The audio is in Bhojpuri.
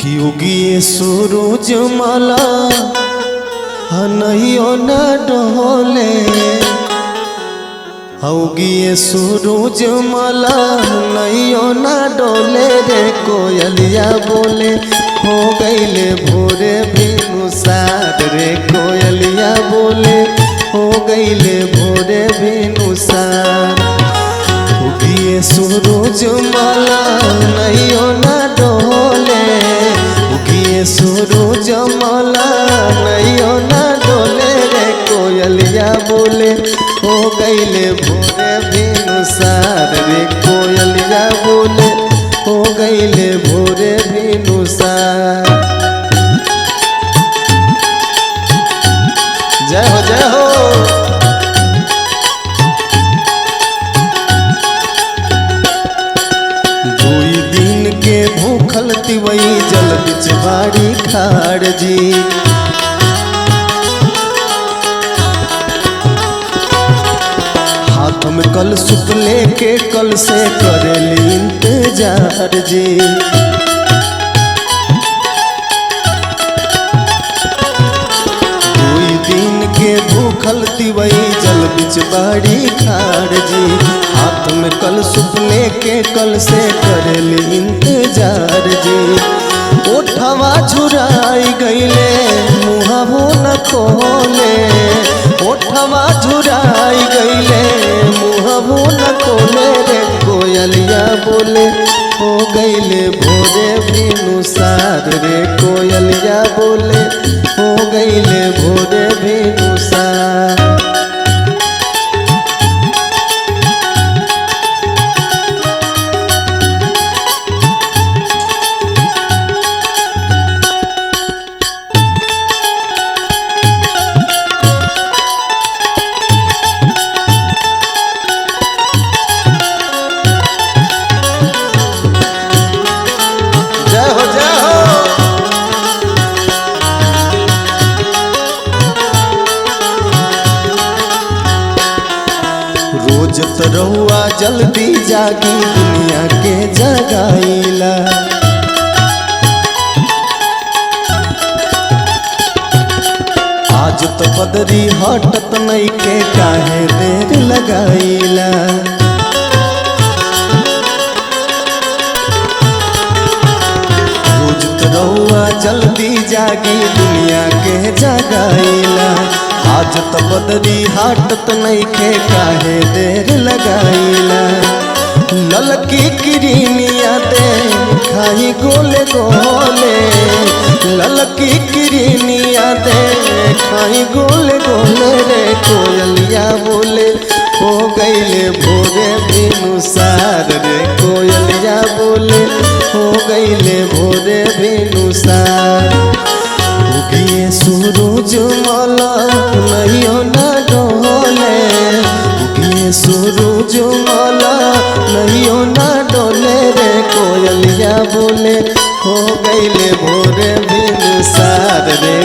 कि उगिए सूरज मला हनइयो न डोले, उगिए सूरज मला हनइयो न डोले रे कोयलिया बोले हो गईले भोरे भिनुसार रे कोयलिया बोले हो गईले भोरे भिनुसार। उगिए सूरज मला हनइयो न डोले, उगिए सूरज मला हनइयो न डोले रे कोयलिया बोले हो गईले भोरे भिनुसार रे कोयलिया बोले हो गईले भोरे भिनुसार। जय हो जय हो। दुई दिन के भूखल तिवई जल बिच बाड़ी खाड़ जी, हाथ में कल सुप लेके कल से करेली इंतजार जी। दुई दिन के भूखल तिवई जल बिच बाड़ी खाड़ जी, हाथ में कल सुप लेके कल से करेली इंतजार जी। ओठवा झुराई गईले मुहावो न खोले, ओठवा झुराई गईले मुहावो न खोले रे कोयलिया बोले हो गईले भोरे भिनुसार रे कोयलिया बोले हो गईले भोरे भिनुसार। रोज तरौआ जल्दी जागी दुनिया के जगाईला, आज तो बदरी हटत नहीं के काहे देर लगाईला। रोज तरौआ जल्दी जागी दुनिया के जगाईला, आज तो बदरी हाटत नहीं के काहे देर लगाईला। ललकी किरनिया दे खाई गोले गोले, ललकी किरनिया दे खाई गोले गोले रे कोयलिया बोले हो गईले भोरे भिनुसार रे कोयलिया बोले हो गईले भोरे भिनुसार। उगिए सूरज मला हनइयो न डोले, उगिए सूरज मला हनइयो न डोले रे कोयलिया बोले हो गईले भोरे भिनुसार रे